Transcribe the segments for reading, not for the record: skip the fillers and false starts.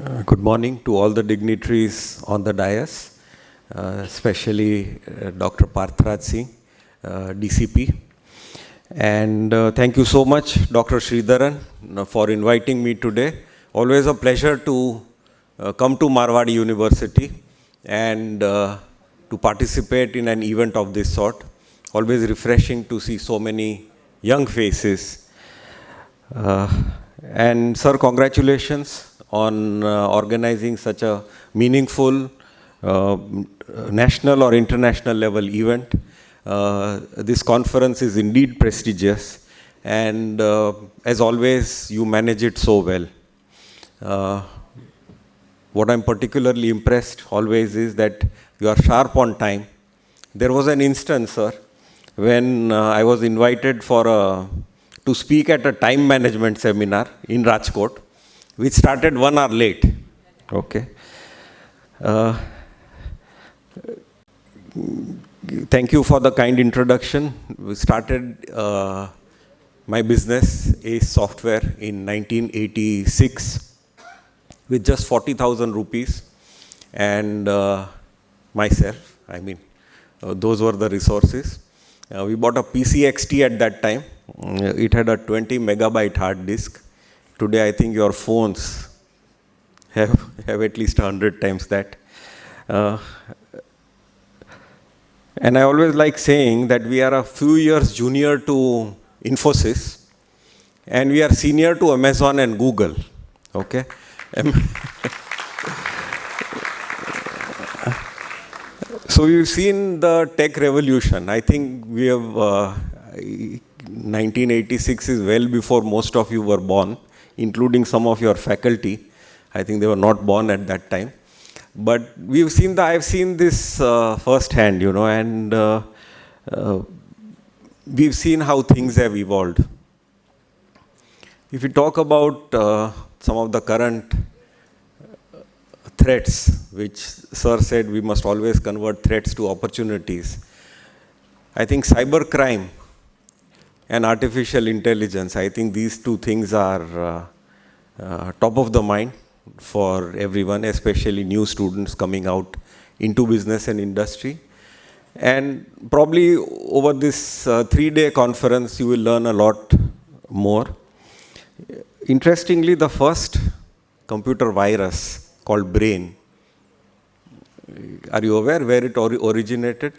Good morning to all the dignitaries on the dais, especially Dr. Parthraj Singh, DCP. And thank you so much, Dr. Sridharan, for inviting me today. Always a pleasure to come to Marwadi University and to participate in an event of this sort. Always refreshing to see so many young faces. And sir, congratulations on organizing such a meaningful national or international level event. This conference is indeed prestigious, and as always, you manage it so well. What I'm particularly impressed always is that you are sharp on time. There was an instance, sir, when I was invited to speak at a time management seminar in Rajkot, which started 1 hour late. Okay. Thank you for the kind introduction. We started my business, ASCIS Software, in 1986 with just 40,000 rupees and myself. I mean, those were the resources. We bought a PCXT at that time. It had a 20 megabyte hard disk. Today, I think your phones have at least 100 times that. And I always like saying that we are a few years junior to Infosys, and we are senior to Amazon and Google. Okay? So we've seen the tech revolution. I think we have, 1986 is well before most of you were born, including some of your faculty. I think they were not born at that time. But I've seen this firsthand, and we've seen how things have evolved. If you talk about some of the current threats, which Sir said we must always convert threats to opportunities, I think cybercrime and artificial intelligence, I think these two things are top of the mind for everyone, especially new students coming out into business and industry. And probably over this 3-day conference, you will learn a lot more. Interestingly, the first computer virus called Brain, are you aware where it originated?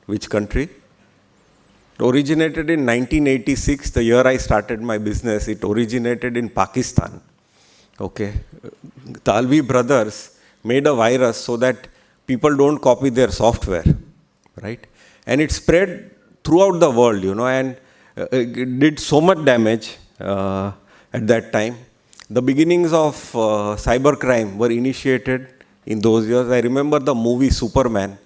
Which country? It originated in 1986, the year I started my business. It originated in Pakistan. Okay. The Alvi brothers made a virus so that people don't copy their software, right? And it spread throughout the world, and it did so much damage at that time. The beginnings of cybercrime were initiated in those years. I remember the movie Superman,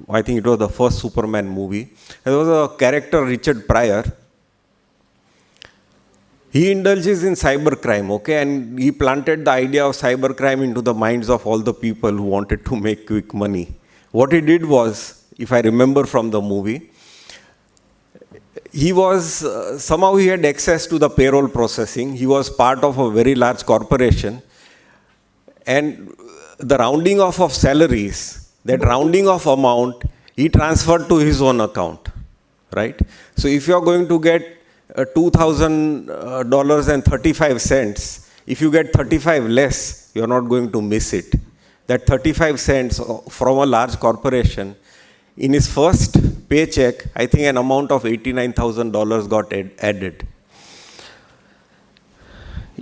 I think it was the first Superman movie. There was a character, Richard Pryor. He indulges in cybercrime, okay, and he planted the idea of cybercrime into the minds of all the people who wanted to make quick money. What he did was, if I remember from the movie, he was, somehow he had access to the payroll processing. He was part of a very large corporation. And the rounding off of salaries, that rounding off amount, he transferred to his own account, right? So if you're going to get $2,000.35, if you get 35 less, you're not going to miss it. That 35 cents from a large corporation, in his first paycheck, I think an amount of $89,000 got added.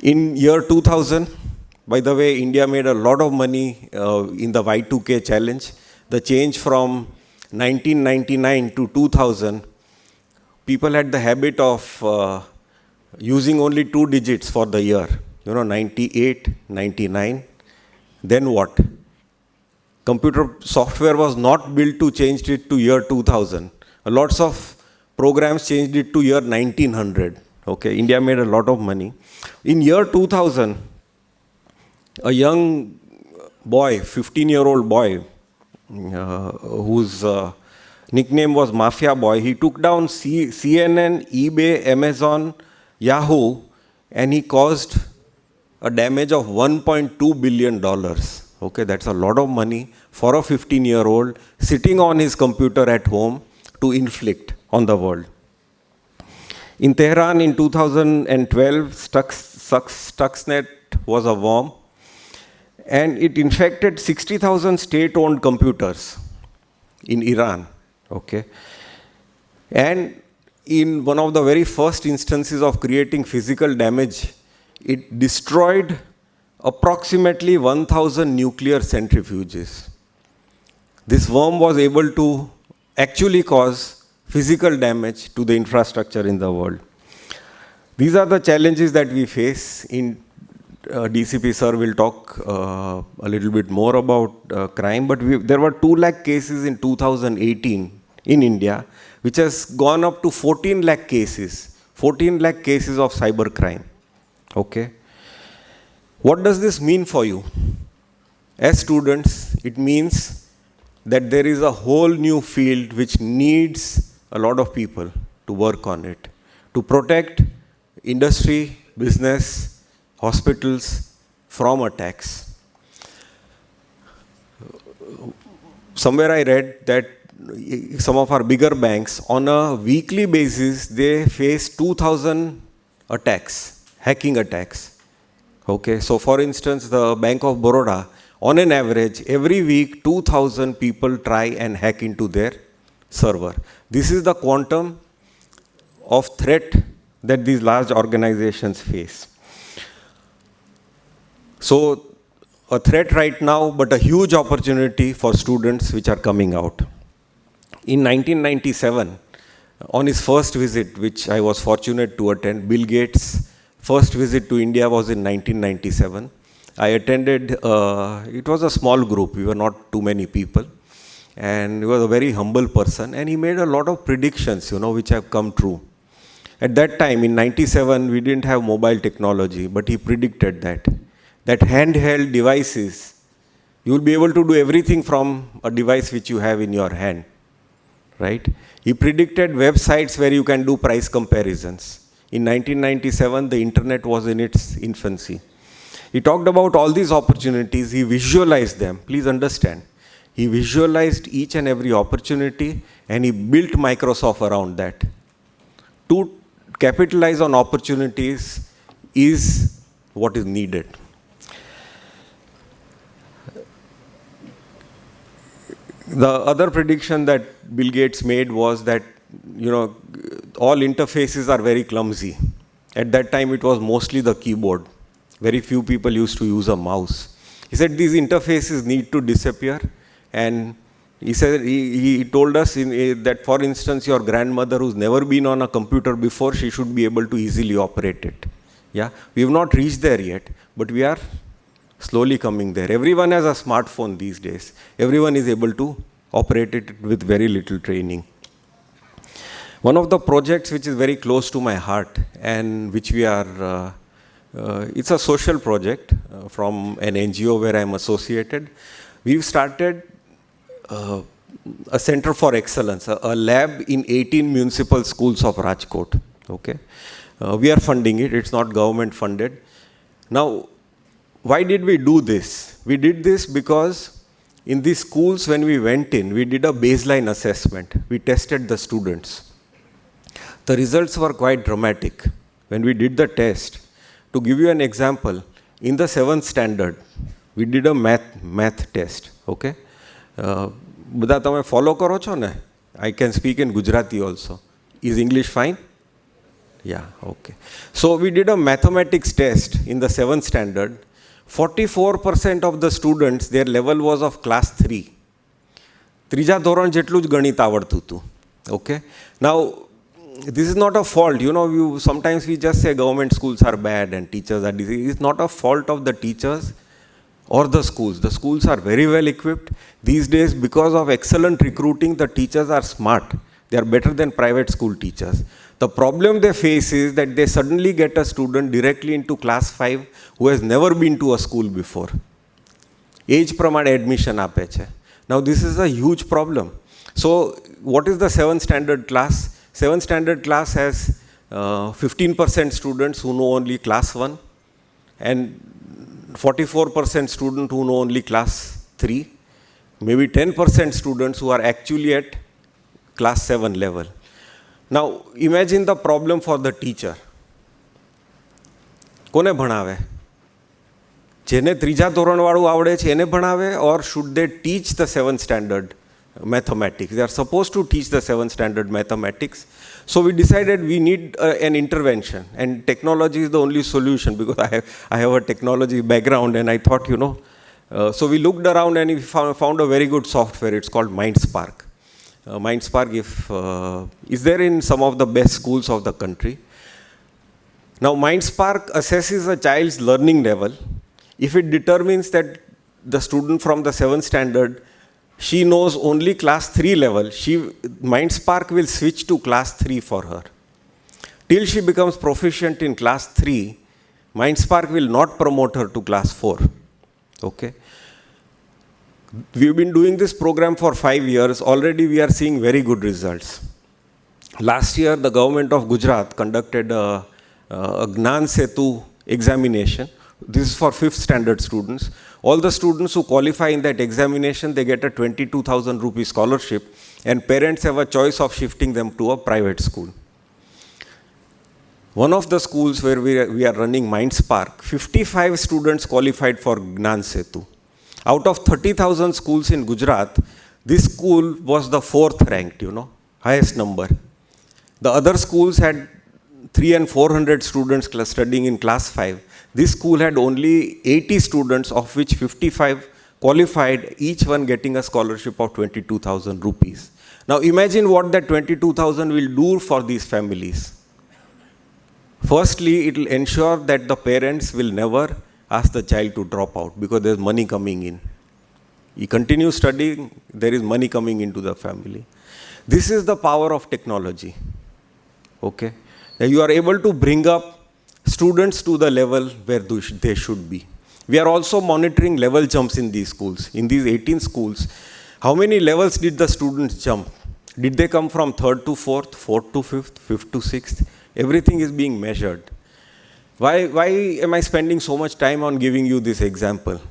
In year 2000, by the way, India made a lot of money in the Y2K challenge. The change from 1999 to 2000, people had the habit of using only 2 digits for the year, 98, 99. Then what? Computer software was not built to change it to year 2000. Lots of programs changed it to year 1900. Okay, India made a lot of money. In year 2000, a young boy, 15-year-old boy, whose nickname was Mafia Boy, he took down CNN, eBay, Amazon, Yahoo and he caused a damage of $1.2 billion. Okay, that's a lot of money for a 15-year-old sitting on his computer at home to inflict on the world. In Tehran in 2012, Stuxnet was a worm, and it infected 60,000 state-owned computers in Iran. Okay, and in one of the very first instances of creating physical damage, it destroyed approximately 1,000 nuclear centrifuges. This worm was able to actually cause physical damage to the infrastructure in the world. These are the challenges that we face. In DCP sir will talk a little bit more about crime, but there were 2 lakh cases in 2018 in India, which has gone up to 14 lakh cases of cyber crime. Okay. What does this mean for you? As students, it means that there is a whole new field which needs a lot of people to work on it, to protect industry, business, hospitals from attacks. Somewhere I read that some of our bigger banks, on a weekly basis, they face 2,000 attacks, hacking attacks. Okay, so for instance, the Bank of Baroda, on an average, every week, 2,000 people try and hack into their server. This is the quantum of threat that these large organizations face. So, a threat right now, but a huge opportunity for students which are coming out. In 1997, on his first visit, which I was fortunate to attend, Bill Gates' first visit to India was in 1997. I attended, it was a small group, we were not too many people, and he was a very humble person, and he made a lot of predictions, which have come true. At that time, in 97, we didn't have mobile technology, but he predicted that handheld devices, you will be able to do everything from a device which you have in your hand, right? He predicted websites where you can do price comparisons. In 1997, the internet was in its infancy. He talked about all these opportunities, he visualized them. Please understand, he visualized each and every opportunity and he built Microsoft around that. To capitalize on opportunities is what is needed. The other prediction that Bill Gates made was that, all interfaces are very clumsy. At that time, it was mostly the keyboard. Very few people used to use a mouse. He said these interfaces need to disappear, and he said he told us that, for instance, your grandmother who's never been on a computer before, she should be able to easily operate it. Yeah, we have not reached there yet, but we are slowly coming there. Everyone has a smartphone these days. Everyone is able to operate it with very little training. One of the projects which is very close to my heart and which we are, it's a social project from an NGO where I am associated. We've started a center for excellence, a lab in 18 municipal schools of Rajkot. Okay, we are funding it. It's not government funded. Now, why did we do this? We did this because in these schools, when we went in, we did a baseline assessment. We tested the students. The results were quite dramatic. When we did the test, to give you an example, in the 7th standard, we did a math test. Okay? બધા તમે follow કરો છો ને? I can speak in Gujarati also. Is English fine? Yeah, okay. So we did a mathematics test in the 7th standard. 44% of the students, their level was of class 3. ત્રીજા ધોરણ જેટલું જ ગણિત આવડતું હતું. Okay? Now, this is not a fault. Sometimes we just say government schools are bad and teachers are diseased. It's not a fault of the teachers or the schools. The schools are very well equipped. These days, because of excellent recruiting, the teachers are smart. They are better than private school teachers. The problem they face is that they suddenly get a student directly into class 5 who has never been to a school before. Age pramane admission ape છે. Now this is a huge problem. So what is the 7th standard class? 7th standard class has 15% students who know only class 1, and 44% students who know only class 3, maybe 10% students who are actually at class 7 level. Now, imagine the problem for the teacher. કોને ભણાવે? જેને ત્રીજા ધોરણવાળું આવડે છે એને ભણાવે, or should they teach the 7th standard mathematics? They are supposed to teach the 7th standard mathematics. So we decided we need an intervention, and technology is the only solution, because I have a technology background, and I thought, so we looked around and we found a very good software. It's called MindSpark. MindSpark is there in some of the best schools of the country. Now, MindSpark assesses a child's learning level. If it determines that the student from the 7th standard, she knows only class 3 level, MindSpark will switch to class 3 for her. Till she becomes proficient in class 3, MindSpark will not promote her to class 4. Okay? We've been doing this program for 5 years. Already we are seeing very good results. Last year, the government of Gujarat conducted a Gnan Setu examination. This is for 5th standard students. All the students who qualify in that examination, they get a 22,000 rupee scholarship, and parents have a choice of shifting them to a private school. One of the schools where we are running MindSpark, 55 students qualified for Gnan Setu. Out of 30,000 schools in Gujarat, this school was the 4th ranked, highest number. The other schools had 300 and 400 students studying in class 5. This school had only 80 students, of which 55 qualified, each one getting a scholarship of 22,000 rupees. Now imagine what that 22,000 will do for these families. Firstly, it will ensure that the parents will never ask the child to drop out, because there is money coming in. He continues studying, there is money coming into the family. This is the power of technology. Okay? Now you are able to bring up students to the level where they should be. We are also monitoring level jumps in these schools. In these 18 schools, how many levels did the students jump? Did they come from 3rd to 4th, 4th to 5th, 5th to 6th? Everything is being measured. Why am I spending so much time on giving you this example?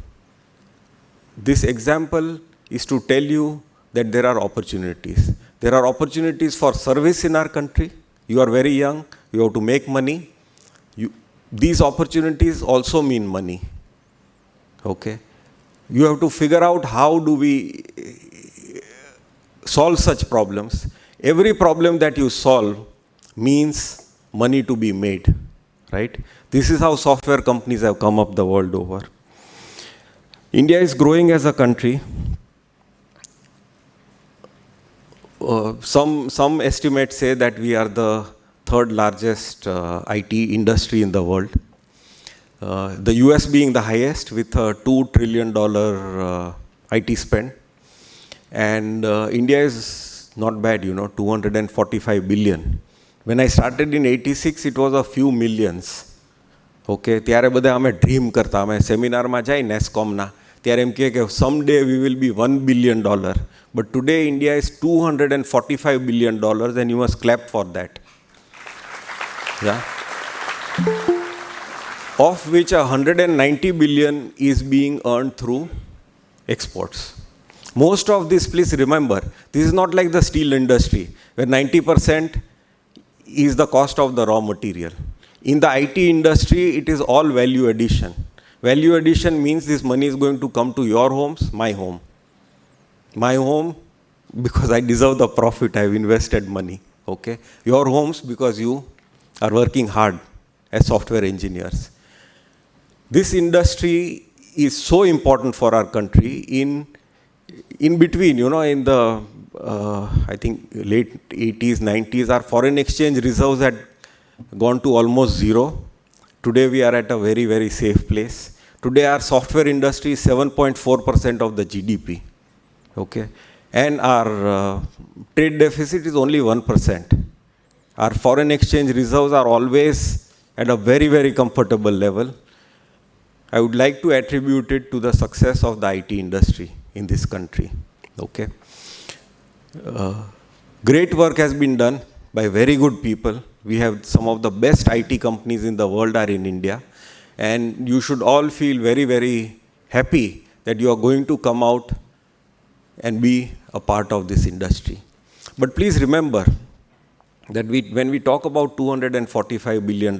This example is to tell you that there are opportunities. There are opportunities for service in our country. You are very young, you have to make money. These opportunities also mean money. Okay? You have to figure out how do we solve such problems. Every problem that you solve means money to be made. Right? This is how software companies have come up the world over. India is growing as a country. Some estimates say that we are the 3rd largest IT industry in the world. The US being the highest with a $2 trillion IT spend. And India is not bad, 245 billion. When I started in 86, it was a few millions. Okay, ત્યારે બધા અમે dream કરતા, અમે સેમિનારમાં જાય નેસ્કોમના, ત્યારે એમ કહે કે someday we will be $1 billion. But today India is $245 billion, and you must clap for that. Yeah. Of which 190 billion is being earned through exports. Most of this, please remember, this is not like the steel industry, where 90% is the cost of the raw material. In the IT industry, it is all value addition. Value addition means this money is going to come to your homes, my home. My home, because I deserve the profit, I have invested money. Okay? Your homes, because you are working hard as software engineers. This industry is so important for our country. In between, in the, I think, late 80s, 90s, our foreign exchange reserves had gone to almost zero. Today, we are at a very, very safe place. Today, our software industry is 7.4% of the GDP. Okay? And our trade deficit is only 1%. Our foreign exchange reserves are always at a very, very comfortable level. I would like to attribute it to the success of the IT industry in this country. Okay? Great work has been done by very good people We have some of the best IT companies in the world are in India. And you should all feel very, very happy that you are going to come out and be a part of this industry. But please remember that when we talk about $245 billion,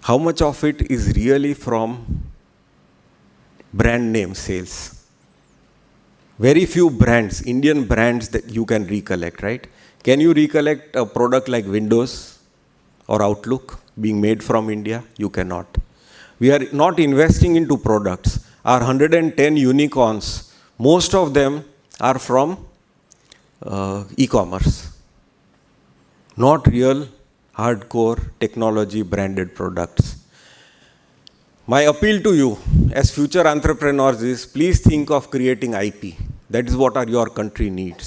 how much of it is really from brand name sales? Very few brands, Indian brands that you can recollect, right? Can you recollect a product like Windows or Outlook being made from India? You cannot. We are not investing into products. Our 110 unicorns, most of them are from e-commerce. Not real hardcore technology branded products. My appeal to you as future entrepreneurs is please think of creating IP. That is what your country needs.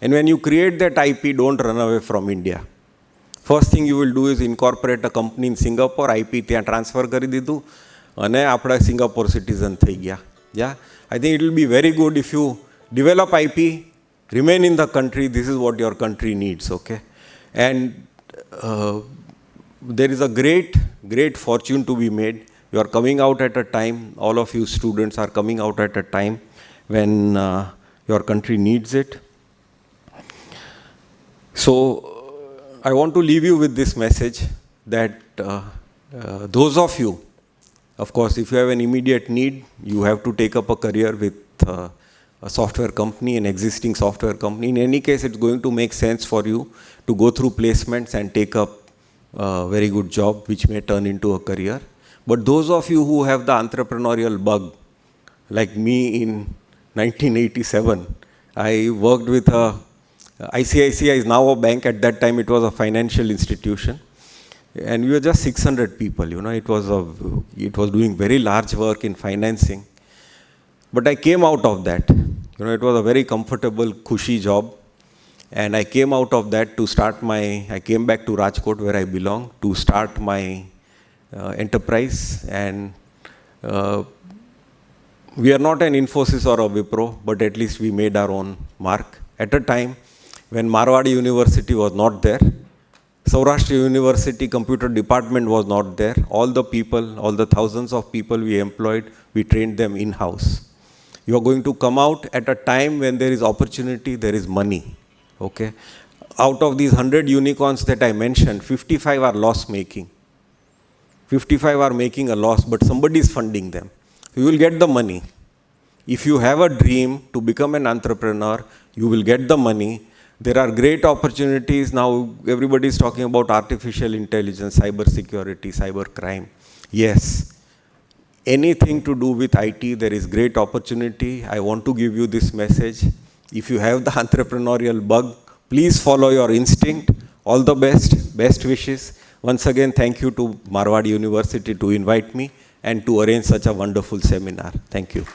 And when you create that IP, don't run away from India. First thing you will do is incorporate a company in Singapore, IP ત્યાં transfer કરી દીધું અને આપણા Singapore citizen થઈ ગયા. Yeah, I think it will be very good if you develop IP, remain in the country. This is what your country needs, okay? And there is a great fortune to be made. You are coming out at a time, all of you students are coming out at a time when your country needs it. So I want to leave you with this message that those of you, of course, if you have an immediate need, you have to take up a career with a software company, an existing software company. In any case, it's going to make sense for you to go through placements and take up a very good job, which may turn into a career. But those of you who have the entrepreneurial bug, like me in 1987, I worked with ICICI is now a bank. At that time, it was a financial institution. And we were just 600 people, you know, it was doing very large work in financing. But I came out of that. You know, it was a very comfortable, cushy job. And I came out of that to start I came back to Rajkot, where I belong, to start my enterprise. And we are not an Infosys or a Wipro, but at least we made our own mark. At a time when Marwadi University was not there, Saurashtra University computer department was not there. All the people, all the thousands of people we employed, we trained them in-house. You are going to come out at a time when there is opportunity, there is money. Okay? Out of these 100 unicorns that I mentioned, 55 are loss-making. 55 are making a loss, but somebody is funding them. You will get the money. If you have a dream to become an entrepreneur, you will get the money. There are great opportunities. Now everybody is talking about artificial intelligence, cyber security, cyber crime. Yes, anything to do with IT, there is great opportunity. I want to give you this message. If you have the entrepreneurial bug, please follow your instinct. All the best wishes. Once again, thank you to Marwadi University to invite me and to arrange such a wonderful seminar. Thank you.